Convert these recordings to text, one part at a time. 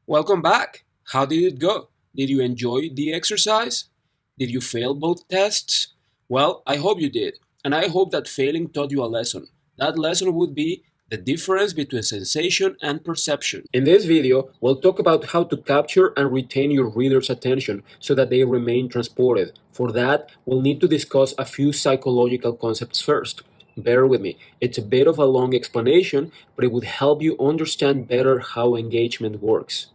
Welcome back. How did it go? Did you enjoy the exercise? Did you fail both tests? Well, I hope you did. And I hope that failing taught you a lesson. That lesson would be the difference between sensation and perception. In this video, we'll talk about how to capture and retain your reader's attention so that they remain transported. For that, we'll need to discuss a few psychological concepts first. Bear with me. It's a bit of a long explanation, but it would help you understand better how engagement works.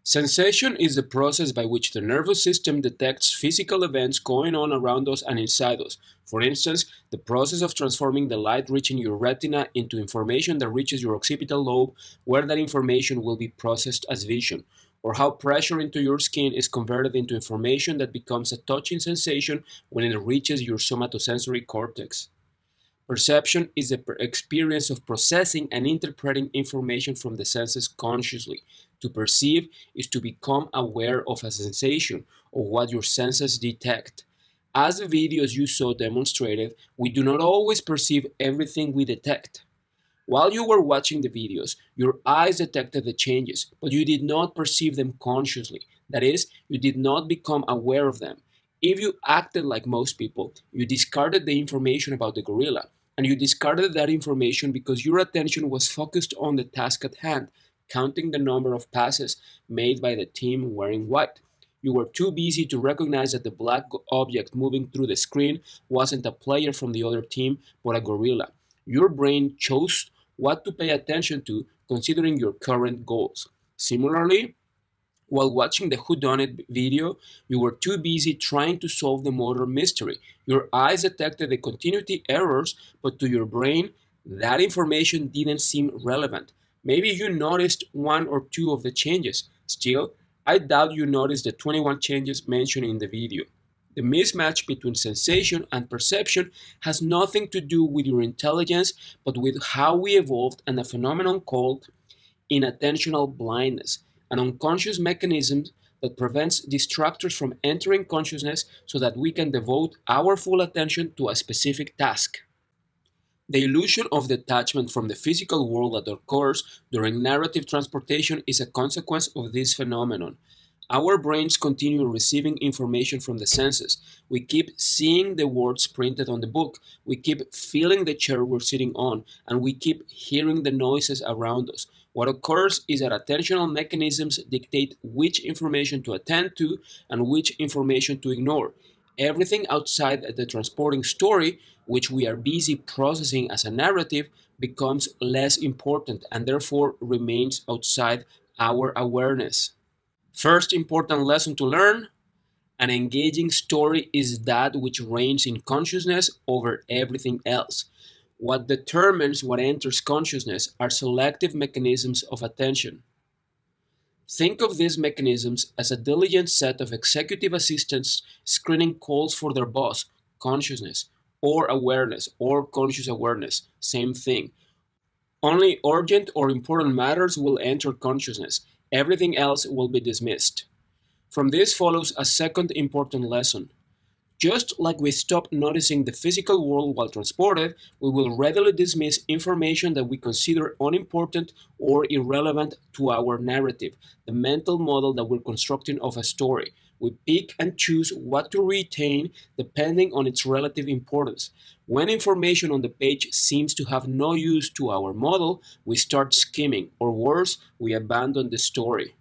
Sensation is the process by which the nervous system detects physical events going on around us and inside us. For instance, the process of transforming the light reaching your retina into information that reaches your occipital lobe, where that information will be processed as vision, or how pressure into your skin is converted into information that becomes a touching sensation when it reaches your somatosensory cortex. Perception is the experience of processing and interpreting information from the senses consciously. To perceive is to become aware of a sensation or what your senses detect. As the videos you saw demonstrated, we do not always perceive everything we detect. While you were watching the videos, your eyes detected the changes, but you did not perceive them consciously. That is, you did not become aware of them. If you acted like most people, you discarded the information about the gorilla, and you discarded that information because your attention was focused on the task at hand, counting the number of passes made by the team wearing white. You were too busy to recognize that the black object moving through the screen wasn't a player from the other team, but a gorilla. Your brain chose what to pay attention to considering your current goals. Similarly, while watching the whodunit video, you were too busy trying to solve the motor mystery. Your eyes detected the continuity errors, but to your brain, that information didn't seem relevant. Maybe you noticed one or two of the changes. Still, I doubt you noticed the 21 changes mentioned in the video. The mismatch between sensation and perception has nothing to do with your intelligence, but with how we evolved and a phenomenon called inattentional blindness, an unconscious mechanism that prevents distractors from entering consciousness so that we can devote our full attention to a specific task. The illusion of detachment from the physical world that occurs during narrative transportation is a consequence of this phenomenon. Our brains continue receiving information from the senses. We keep seeing the words printed on the book, we keep feeling the chair we're sitting on, and we keep hearing the noises around us. What occurs is that attentional mechanisms dictate which information to attend to and which information to ignore. Everything outside the transporting story, which we are busy processing as a narrative, becomes less important and therefore remains outside our awareness. First important lesson to learn: an engaging story is that which reigns in consciousness over everything else. What determines what enters consciousness are selective mechanisms of attention. Think of these mechanisms as a diligent set of executive assistants screening calls for their boss, consciousness, or awareness, or conscious awareness, same thing. Only urgent or important matters will enter consciousness, everything else will be dismissed. From this follows a second important lesson. Just like we stop noticing the physical world while transported, we will readily dismiss information that we consider unimportant or irrelevant to our narrative, the mental model that we're constructing of a story. We pick and choose what to retain depending on its relative importance. When information on the page seems to have no use to our model, we start skimming, or worse, we abandon the story.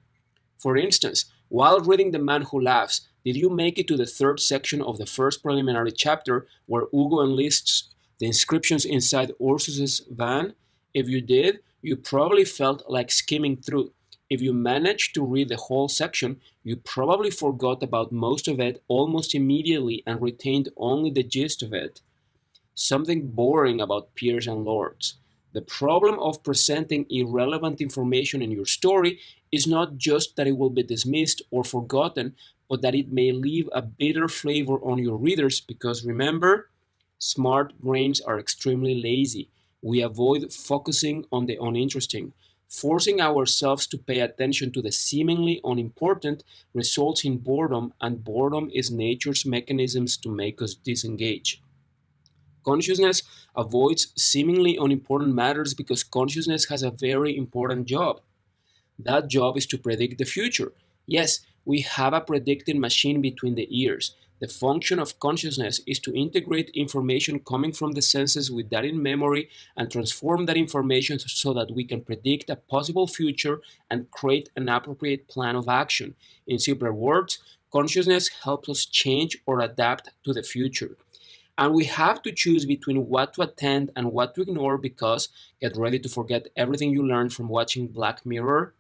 For instance, while reading The Man Who Laughs, did you make it to the third section of the first preliminary chapter where Hugo enlists the inscriptions inside Ursus's van? If you did, you probably felt like skimming through. If you managed to read the whole section, you probably forgot about most of it almost immediately and retained only the gist of it. Something boring about peers and lords. The problem of presenting irrelevant information in your story is not just that it will be dismissed or forgotten, but that it may leave a bitter flavor on your readers because remember, smart brains are extremely lazy. We avoid focusing on the uninteresting. Forcing ourselves to pay attention to the seemingly unimportant results in boredom, and boredom is nature's mechanisms to make us disengage. Consciousness avoids seemingly unimportant matters because consciousness has a very important job. That job is to predict the future. Yes, we have a predicting machine between the ears. The function of consciousness is to integrate information coming from the senses with that in memory and transform that information so that we can predict a possible future and create an appropriate plan of action. In simpler words, consciousness helps us change or adapt to the future. And we have to choose between what to attend and what to ignore because get ready to forget everything you learned from watching Black Mirror.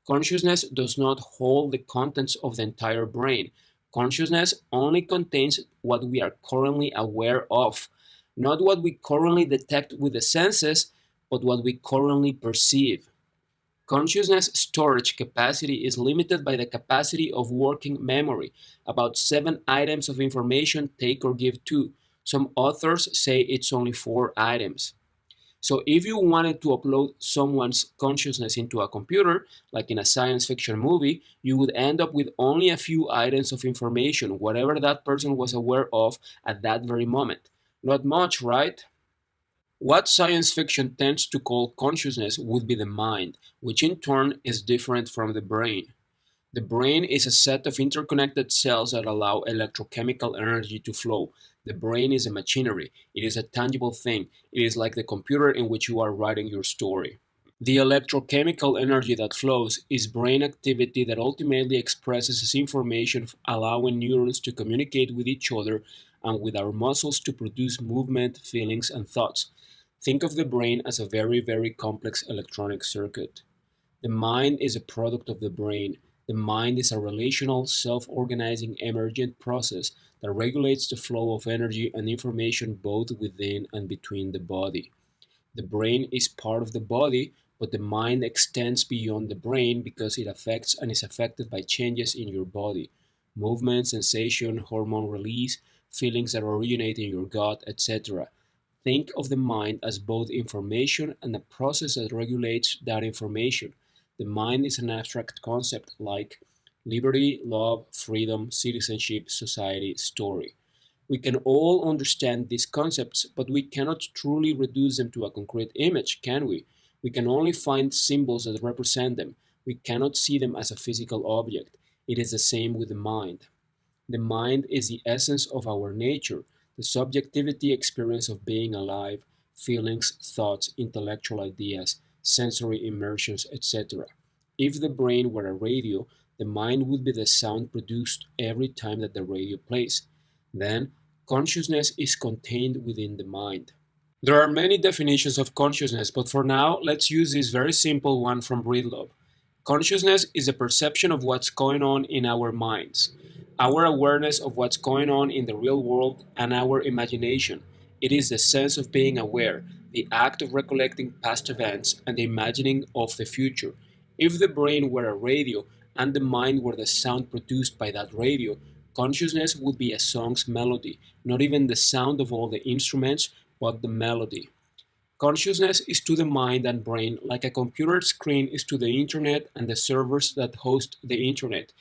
Consciousness does not hold the contents of the entire brain. Consciousness only contains what we are currently aware of, not what we currently detect with the senses, but what we currently perceive. Consciousness storage capacity is limited by the capacity of working memory, about 7 items of information take or give two. Some authors say it's only 4 items. So if you wanted to upload someone's consciousness into a computer, like in a science fiction movie, you would end up with only a few items of information, whatever that person was aware of at that very moment. Not much, right? What science fiction tends to call consciousness would be the mind, which in turn is different from the brain. The brain is a set of interconnected cells that allow electrochemical energy to flow. The brain is a machinery. It is a tangible thing. It is like the computer in which you are writing your story. The electrochemical energy that flows is brain activity that ultimately expresses as information, allowing neurons to communicate with each other and with our muscles to produce movement, feelings, and thoughts. Think of the brain as a very, very complex electronic circuit. The mind is a product of the brain. The mind is a relational, self-organizing emergent process that regulates the flow of energy and information both within and between the body. The brain is part of the body, but the mind extends beyond the brain because it affects and is affected by changes in your body. Movement, sensation, hormone release, feelings that originate in your gut, etc. Think of the mind as both information and a process that regulates that information. The mind is an abstract concept like liberty, love, freedom, citizenship, society, story. We can all understand these concepts, but we cannot truly reduce them to a concrete image, can we? We can only find symbols that represent them. We cannot see them as a physical object. It is the same with the mind. The mind is the essence of our nature, the subjectivity experience of being alive, feelings, thoughts, intellectual ideas, sensory immersions, etc. If the brain were a radio, the mind would be the sound produced every time that the radio plays. Then, consciousness is contained within the mind. There are many definitions of consciousness, but for now, let's use this very simple one from Breedlove. Consciousness is a perception of what's going on in our minds, our awareness of what's going on in the real world, and our imagination. It is the sense of being aware, the act of recollecting past events, and the imagining of the future. If the brain were a radio and the mind were the sound produced by that radio, consciousness would be a song's melody, not even the sound of all the instruments, but the melody. Consciousness is to the mind and brain like a computer screen is to the internet and the servers that host the internet.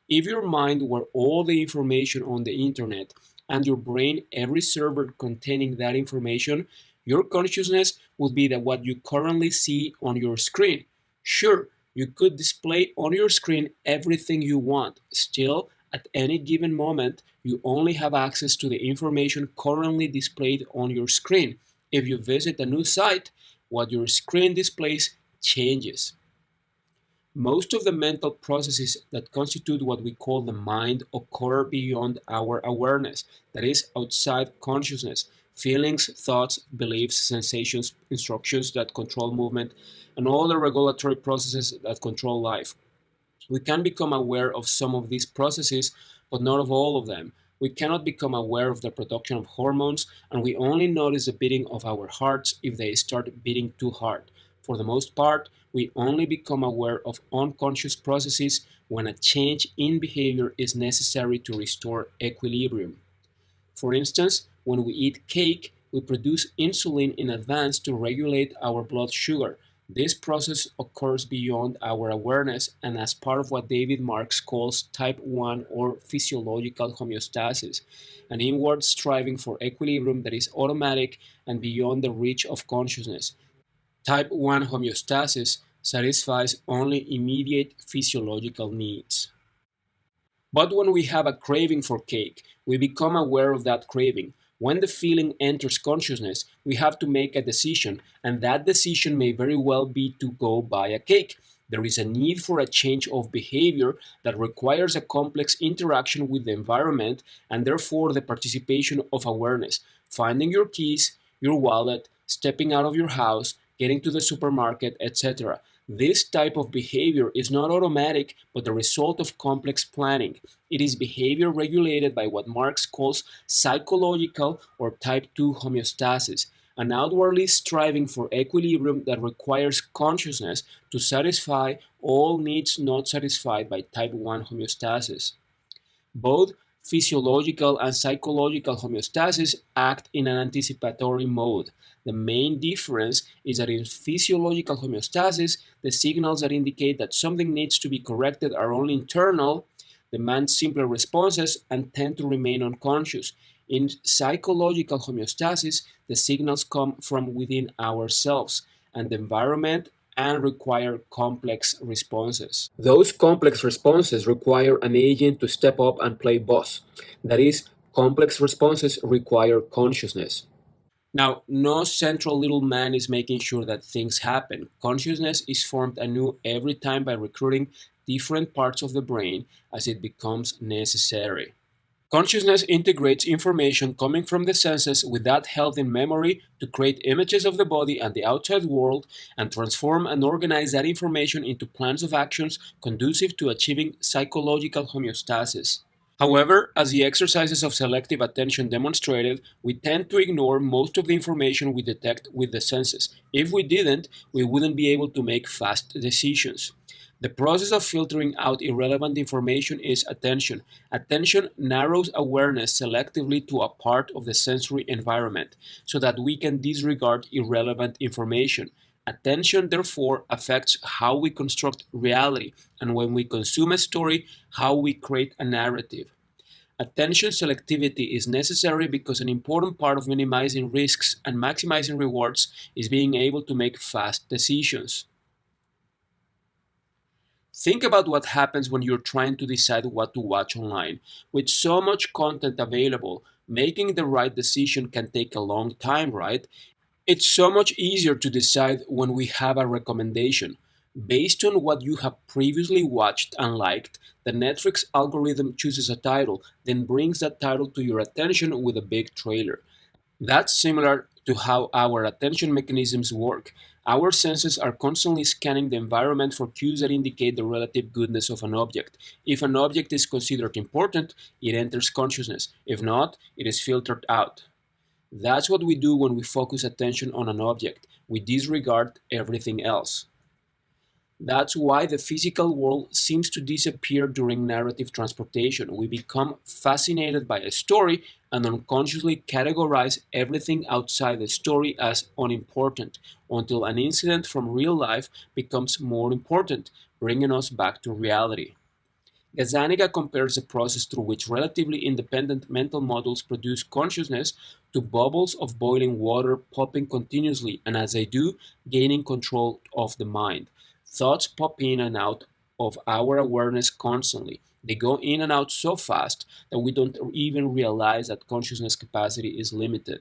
If your mind were all the information on the internet and your brain every server containing that information, your consciousness would be that what you currently see on your screen. Sure, you could display on your screen everything you want. Still, at any given moment, you only have access to the information currently displayed on your screen. If you visit a new site, what your screen displays changes. Most of the mental processes that constitute what we call the mind occur beyond our awareness, that is, outside consciousness. Feelings, thoughts, beliefs, sensations, instructions that control movement, and all the regulatory processes that control life. We can become aware of some of these processes, but not of all of them. We cannot become aware of the production of hormones, and we only notice the beating of our hearts if they start beating too hard. For the most part, we only become aware of unconscious processes when a change in behavior is necessary to restore equilibrium. For instance, when we eat cake, we produce insulin in advance to regulate our blood sugar. This process occurs beyond our awareness and as part of what David Marks calls type 1 or physiological homeostasis, an inward striving for equilibrium that is automatic and beyond the reach of consciousness. Type 1 homeostasis satisfies only immediate physiological needs. But when we have a craving for cake, we become aware of that craving. When the feeling enters consciousness, we have to make a decision, and that decision may very well be to go buy a cake. There is a need for a change of behavior that requires a complex interaction with the environment and therefore the participation of awareness. Finding your keys, your wallet, stepping out of your house, getting to the supermarket, etc. This type of behavior is not automatic but the result of complex planning. It is behavior regulated by what Marx calls psychological or type 2 homeostasis, an outwardly striving for equilibrium that requires consciousness to satisfy all needs not satisfied by type 1 homeostasis. Both physiological and psychological homeostasis act in an anticipatory mode. The main difference is that in physiological homeostasis, the signals that indicate that something needs to be corrected are only internal, demand simpler responses, and tend to remain unconscious. In psychological homeostasis, the signals come from within ourselves and the environment and require complex responses. Those complex responses require an agent to step up and play boss. That is, complex responses require consciousness. Now, no central little man is making sure that things happen. Consciousness is formed anew every time by recruiting different parts of the brain as it becomes necessary. Consciousness integrates information coming from the senses with that held in memory to create images of the body and the outside world and transform and organize that information into plans of actions conducive to achieving psychological homeostasis. However, as the exercises of selective attention demonstrated, we tend to ignore most of the information we detect with the senses. If we didn't, we wouldn't be able to make fast decisions. The process of filtering out irrelevant information is attention. Attention narrows awareness selectively to a part of the sensory environment so that we can disregard irrelevant information. Attention, therefore, affects how we construct reality, and when we consume a story, how we create a narrative. Attention selectivity is necessary because an important part of minimizing risks and maximizing rewards is being able to make fast decisions. Think about what happens when you're trying to decide what to watch online. With so much content available, making the right decision can take a long time, right? It's so much easier to decide when we have a recommendation. Based on what you have previously watched and liked, the Netflix algorithm chooses a title, then brings that title to your attention with a big trailer. That's similar to how our attention mechanisms work. Our senses are constantly scanning the environment for cues that indicate the relative goodness of an object. If an object is considered important, it enters consciousness. If not, it is filtered out. That's what we do when we focus attention on an object. We disregard everything else. That's why the physical world seems to disappear during narrative transportation. We become fascinated by a story and unconsciously categorize everything outside the story as unimportant until an incident from real life becomes more important, bringing us back to reality. Gazzaniga compares the process through which relatively independent mental models produce consciousness to bubbles of boiling water popping continuously and as they do, gaining control of the mind. Thoughts pop in and out of our awareness constantly. They go in and out so fast that we don't even realize that consciousness capacity is limited.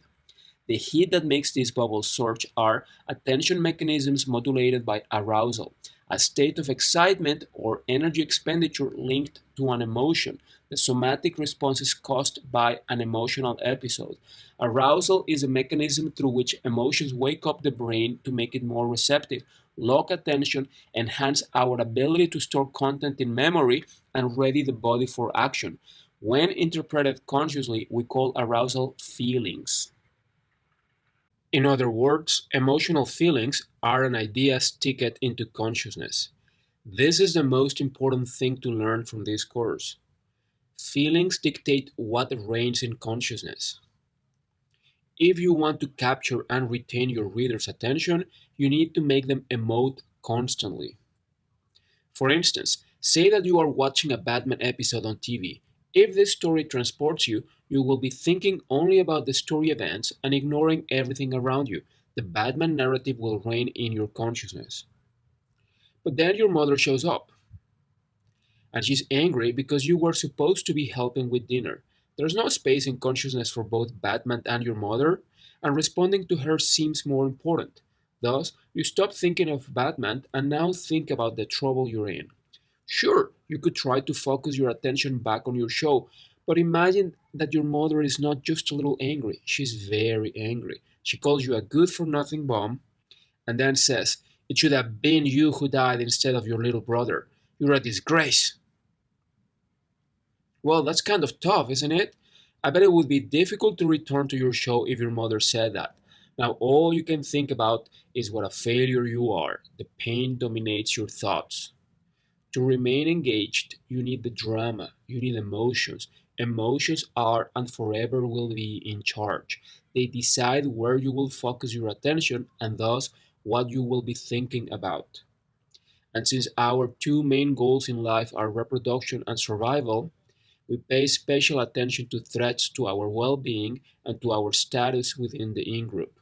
The heat that makes these bubbles surge are attention mechanisms modulated by arousal, a state of excitement or energy expenditure linked to an emotion. The somatic response is caused by an emotional episode. Arousal is a mechanism through which emotions wake up the brain to make it more receptive, lock attention, enhance our ability to store content in memory, and ready the body for action. When interpreted consciously, we call arousal feelings. In other words, emotional feelings are an idea's ticket into consciousness. This is the most important thing to learn from this course. Feelings dictate what reigns in consciousness. If you want to capture and retain your reader's attention, you need to make them emote constantly. For instance, say that you are watching a Batman episode on TV. If this story transports you, you will be thinking only about the story events and ignoring everything around you. The Batman narrative will reign in your consciousness. But then your mother shows up, and she's angry because you were supposed to be helping with dinner. There's no space in consciousness for both Batman and your mother, and responding to her seems more important. Thus, you stop thinking of Batman and now think about the trouble you're in. Sure, you could try to focus your attention back on your show, but imagine that your mother is not just a little angry, she's very angry. She calls you a good for nothing bum and then says, "It should have been you who died instead of your little brother. You're a disgrace." Well, that's kind of tough, isn't it? I bet it would be difficult to return to your show if your mother said that. Now, all you can think about is what a failure you are. The pain dominates your thoughts. To remain engaged, you need the drama, you need emotions. Emotions are and forever will be in charge. They decide where you will focus your attention and thus what you will be thinking about. And since our two main goals in life are reproduction and survival, we pay special attention to threats to our well being and to our status within the in group.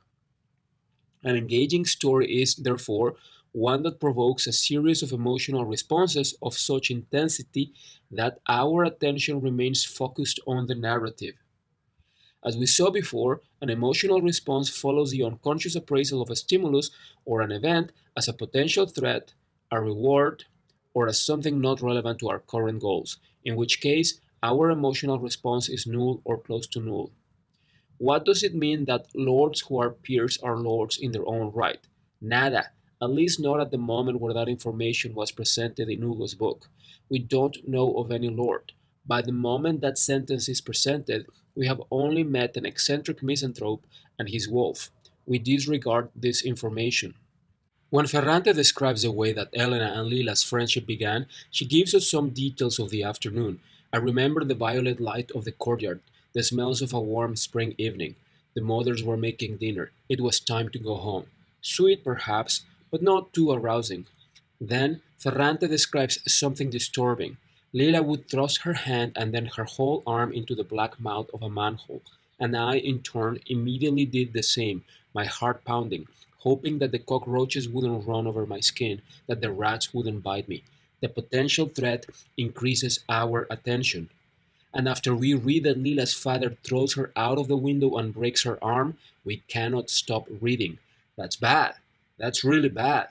An engaging story is, therefore, one that provokes a series of emotional responses of such intensity that our attention remains focused on the narrative. As we saw before, an emotional response follows the unconscious appraisal of a stimulus or an event as a potential threat, a reward, or as something not relevant to our current goals, in which case our emotional response is null or close to null. What does it mean that lords who are peers are lords in their own right? Nada, at least not at the moment where that information was presented in Hugo's book. We don't know of any lord. By the moment that sentence is presented, we have only met an eccentric misanthrope and his wolf. We disregard this information. When Ferrante describes the way that Elena and Lila's friendship began, she gives us some details of the afternoon. I remember the violet light of the courtyard, the smells of a warm spring evening. The mothers were making dinner. It was time to go home. Sweet, perhaps, but not too arousing. Then Ferrante describes something disturbing. Lila would thrust her hand and then her whole arm into the black mouth of a manhole, and I, in turn, immediately did the same, my heart pounding, hoping that the cockroaches wouldn't run over my skin, that the rats wouldn't bite me. The potential threat increases our attention. And after we read that Lila's father throws her out of the window and breaks her arm, we cannot stop reading. That's bad. That's really bad.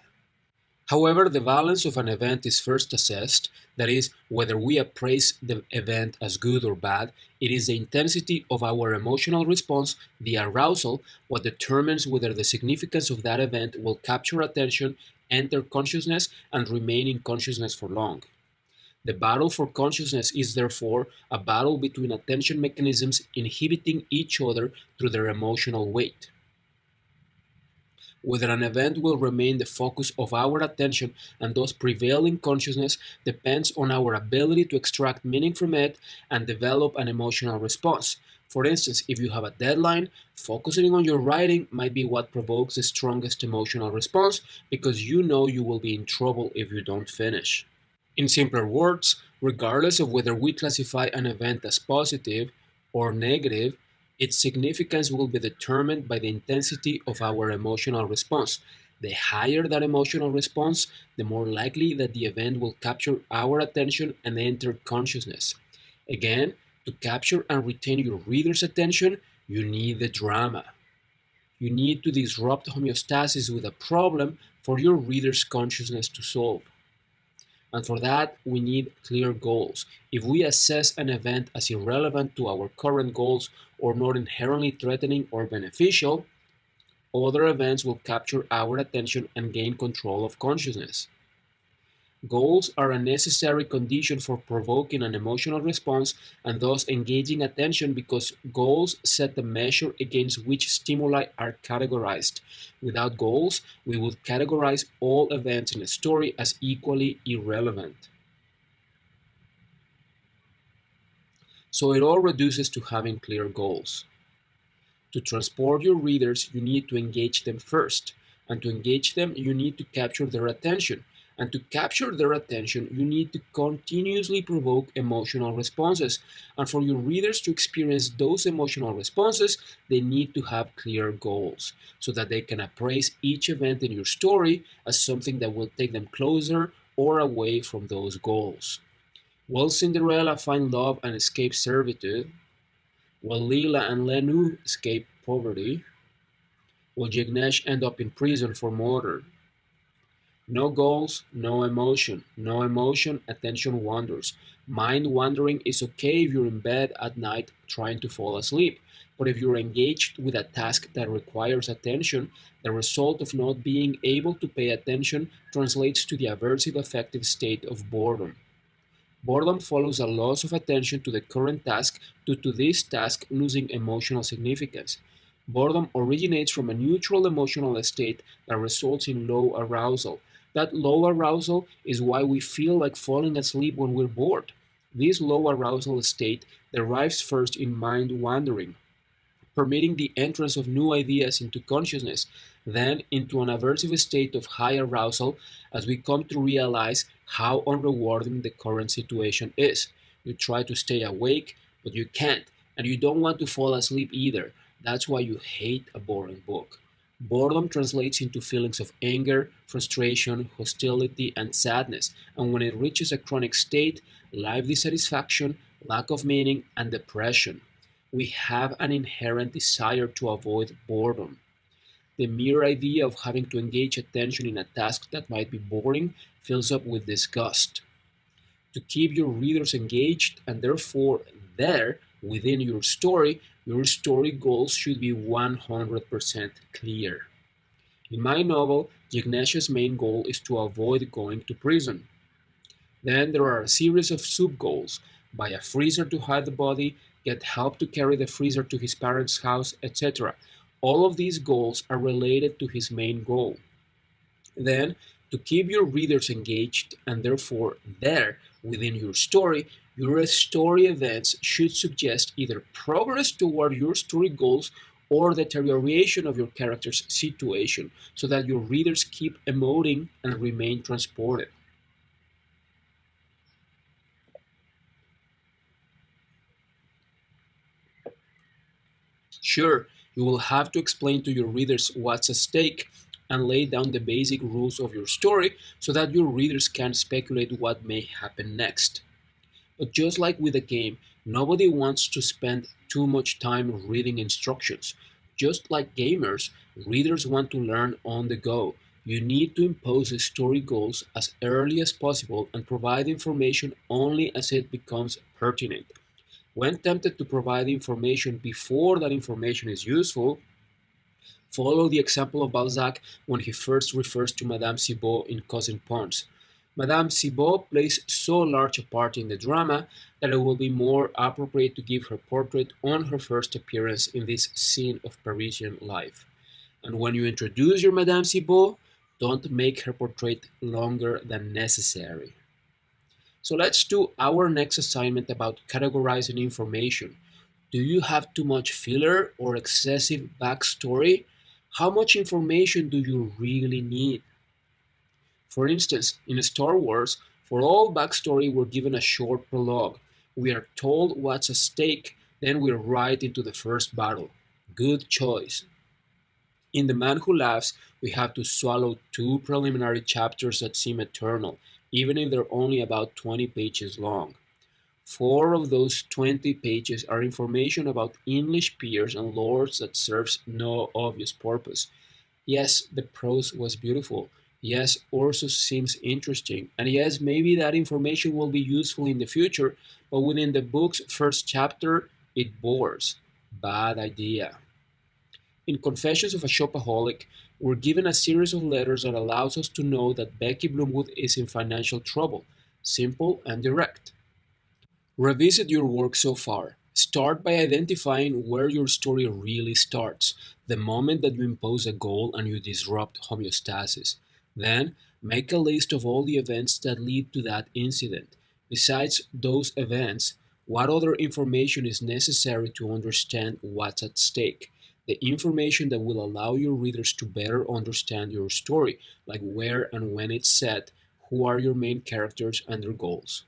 However, the valence of an event is first assessed, that is, whether we appraise the event as good or bad. It is the intensity of our emotional response, the arousal, what determines whether the significance of that event will capture attention, enter consciousness, and remain in consciousness for long. The battle for consciousness is therefore a battle between attention mechanisms inhibiting each other through their emotional weight. Whether an event will remain the focus of our attention and thus prevail in consciousness depends on our ability to extract meaning from it and develop an emotional response. For instance, if you have a deadline, focusing on your writing might be what provokes the strongest emotional response because you know you will be in trouble if you don't finish. In simpler words, regardless of whether we classify an event as positive or negative, its significance will be determined by the intensity of our emotional response. The higher that emotional response, the more likely that the event will capture our attention and enter consciousness. Again, to capture and retain your reader's attention, you need the drama. You need to disrupt homeostasis with a problem for your reader's consciousness to solve. And for that, we need clear goals. If we assess an event as irrelevant to our current goals or not inherently threatening or beneficial, other events will capture our attention and gain control of consciousness. Goals are a necessary condition for provoking an emotional response and thus engaging attention because goals set the measure against which stimuli are categorized. Without goals, we would categorize all events in a story as equally irrelevant. So it all reduces to having clear goals. To transport your readers, you need to engage them first. And to engage them, you need to capture their attention. And to capture their attention, you need to continuously provoke emotional responses. And for your readers to experience those emotional responses, they need to have clear goals so that they can appraise each event in your story as something that will take them closer or away from those goals. Will Cinderella find love and escape servitude? Will Leela and Lenu escape poverty? Will Jignesh end up in prison for murder? No goals, no emotion. No emotion, attention wanders. Mind wandering is okay if you're in bed at night trying to fall asleep. But if you're engaged with a task that requires attention, the result of not being able to pay attention translates to the aversive affective state of boredom. Boredom follows a loss of attention to the current task due to this task losing emotional significance. Boredom originates from a neutral emotional state that results in low arousal. That low arousal is why we feel like falling asleep when we're bored. This low arousal state derives first in mind wandering, permitting the entrance of new ideas into consciousness, then into an aversive state of high arousal as we come to realize how unrewarding the current situation is. You try to stay awake, but you can't, and you don't want to fall asleep either. That's why you hate a boring book. Boredom translates into feelings of anger, frustration, hostility, and sadness, and when it reaches a chronic state, life dissatisfaction, lack of meaning, and depression. We have an inherent desire to avoid boredom. The mere idea of having to engage attention in a task that might be boring fills us with disgust. To keep your readers engaged and therefore there within your story goals should be 100% clear. In my novel, Jignesh's main goal is to avoid going to prison. Then there are a series of sub-goals: buy a freezer to hide the body, get help to carry the freezer to his parents' house, etc. All of these goals are related to his main goal. Then, to keep your readers engaged and therefore there within your story events should suggest either progress toward your story goals or deterioration of your character's situation so that your readers keep emoting and remain transported. Sure, you will have to explain to your readers what's at stake and lay down the basic rules of your story so that your readers can speculate what may happen next. But just like with a game, nobody wants to spend too much time reading instructions. Just like gamers, readers want to learn on the go. You need to impose the story goals as early as possible and provide information only as it becomes pertinent. When tempted to provide information before that information is useful, follow the example of Balzac when he first refers to Madame Cibot in Cousin Pons. Madame Cibot plays so large a part in the drama that it will be more appropriate to give her portrait on her first appearance in this scene of Parisian life. And when you introduce your Madame Cibot, don't make her portrait longer than necessary. So let's do our next assignment about categorizing information. Do you have too much filler or excessive backstory? How much information do you really need? For instance, in Star Wars, for all backstory, we're given a short prologue. We are told what's at stake, then we're right into the first battle. Good choice. In The Man Who Laughs, we have to swallow two preliminary chapters that seem eternal, even if they're only about 20 pages long. Four of those 20 pages are information about English peers and lords that serves no obvious purpose. Yes, the prose was beautiful. Yes, Ursus seems interesting. And yes, maybe that information will be useful in the future, but within the book's first chapter, it bores. Bad idea. In Confessions of a Shopaholic, we're given a series of letters that allows us to know that Becky Bloomwood is in financial trouble. Simple and direct. Revisit your work so far. Start by identifying where your story really starts, the moment that you impose a goal and you disrupt homeostasis. Then, make a list of all the events that lead to that incident. Besides those events, what other information is necessary to understand what's at stake? The information that will allow your readers to better understand your story, like where and when it's set, who are your main characters and their goals.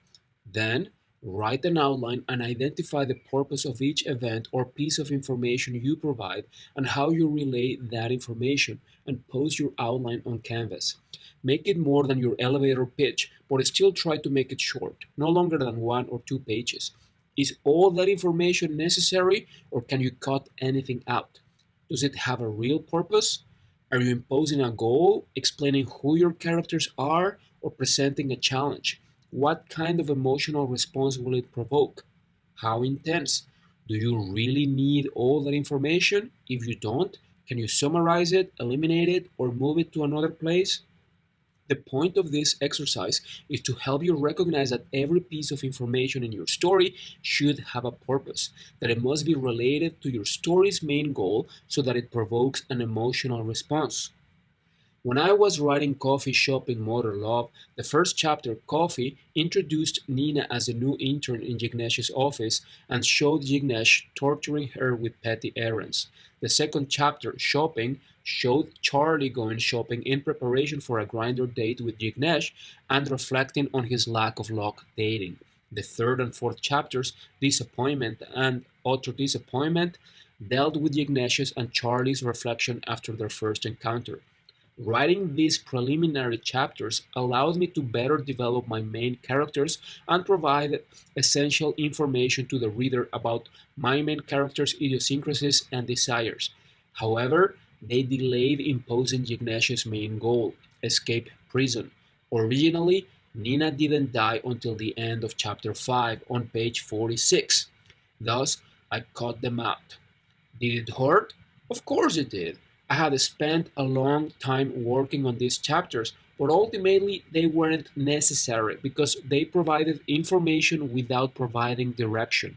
Then, write an outline and identify the purpose of each event or piece of information you provide and how you relay that information, and post your outline on Canvas. Make it more than your elevator pitch, but still try to make it short, no longer than 1 or 2 pages. Is all that information necessary, or can you cut anything out? Does it have a real purpose? Are you imposing a goal, explaining who your characters are, or presenting a challenge? What kind of emotional response will it provoke? How intense? Do you really need all that information? If you don't, can you summarize it, eliminate it, or move it to another place? The point of this exercise is to help you recognize that every piece of information in your story should have a purpose, that it must be related to your story's main goal so that it provokes an emotional response. When I was writing Coffee Shopping Motor Love, the first chapter, Coffee, introduced Nina as a new intern in Jignesh's office and showed Jignesh torturing her with petty errands. The second chapter, Shopping, showed Charlie going shopping in preparation for a grinder date with Jignesh and reflecting on his lack of luck dating. The third and fourth chapters, Disappointment and Utter Disappointment, dealt with Jignesh's and Charlie's reflection after their first encounter. Writing these preliminary chapters allowed me to better develop my main characters and provide essential information to the reader about my main character's idiosyncrasies and desires. However, they delayed imposing Jignesh's main goal, escape prison. Originally, Nina didn't die until the end of chapter 5 on page 46. Thus, I cut them out. Did it hurt? Of course it did. I had spent a long time working on these chapters, but ultimately they weren't necessary because they provided information without providing direction.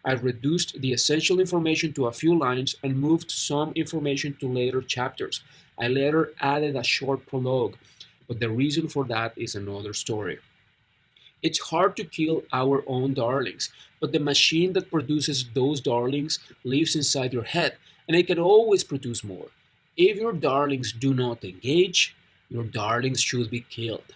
I reduced the essential information to a few lines and moved some information to later chapters. I later added a short prologue, but the reason for that is another story. It's hard to kill our own darlings, but the machine that produces those darlings lives inside your head, and it can always produce more. If your darlings do not engage, your darlings should be killed.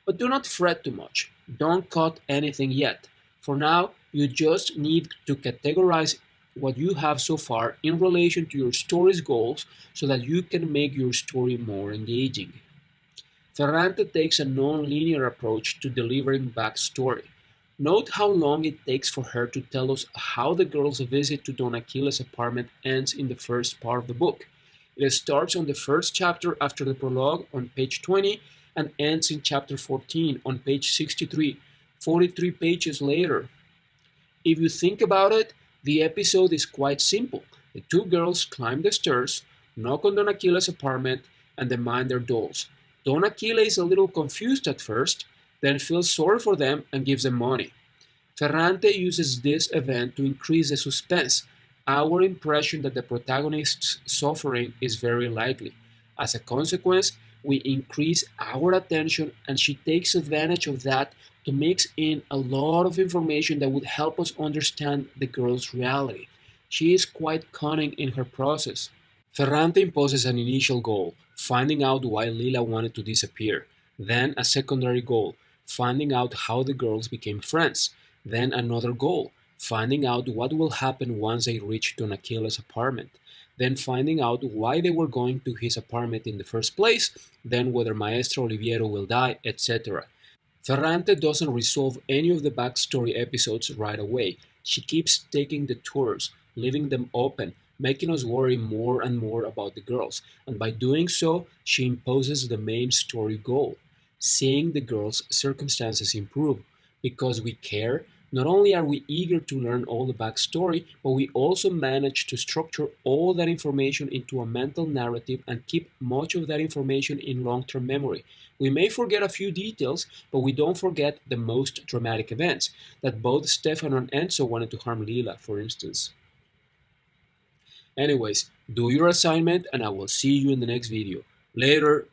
But do not fret too much. Don't cut anything yet. For now, you just need to categorize what you have so far in relation to your story's goals so that you can make your story more engaging. Ferrante takes a non-linear approach to delivering backstory. Note how long it takes for her to tell us how the girl's visit to Don Aquiles' apartment ends in the first part of the book. It starts on the first chapter after the prologue on page 20 and ends in chapter 14 on page 63, 43 pages later. If you think about it, the episode is quite simple. The two girls climb the stairs, knock on Don Aquiles' apartment, and demand their dolls. Don Aquiles is a little confused at first, then feels sorry for them and gives them money. Ferrante uses this event to increase the suspense, our impression that the protagonist's suffering is very likely. As a consequence, we increase our attention, and she takes advantage of that to mix in a lot of information that would help us understand the girl's reality. She is quite cunning in her process. Ferrante imposes an initial goal, finding out why Lila wanted to disappear, then a secondary goal, finding out how the girls became friends, then another goal, finding out what will happen once they reach Don Aquiles' apartment, then finding out why they were going to his apartment in the first place, then whether Maestro Oliviero will die, etc. Ferrante doesn't resolve any of the backstory episodes right away. She keeps taking the tours, leaving them open, making us worry more and more about the girls, and by doing so, she imposes the main story goal, seeing the girls' circumstances improve. Because we care, not only are we eager to learn all the backstory, but we also manage to structure all that information into a mental narrative and keep much of that information in long-term memory. We may forget a few details, but we don't forget the most dramatic events, that both Stefano and Enzo wanted to harm Lila, for instance. Anyways, do your assignment and I will see you in the next video. Later!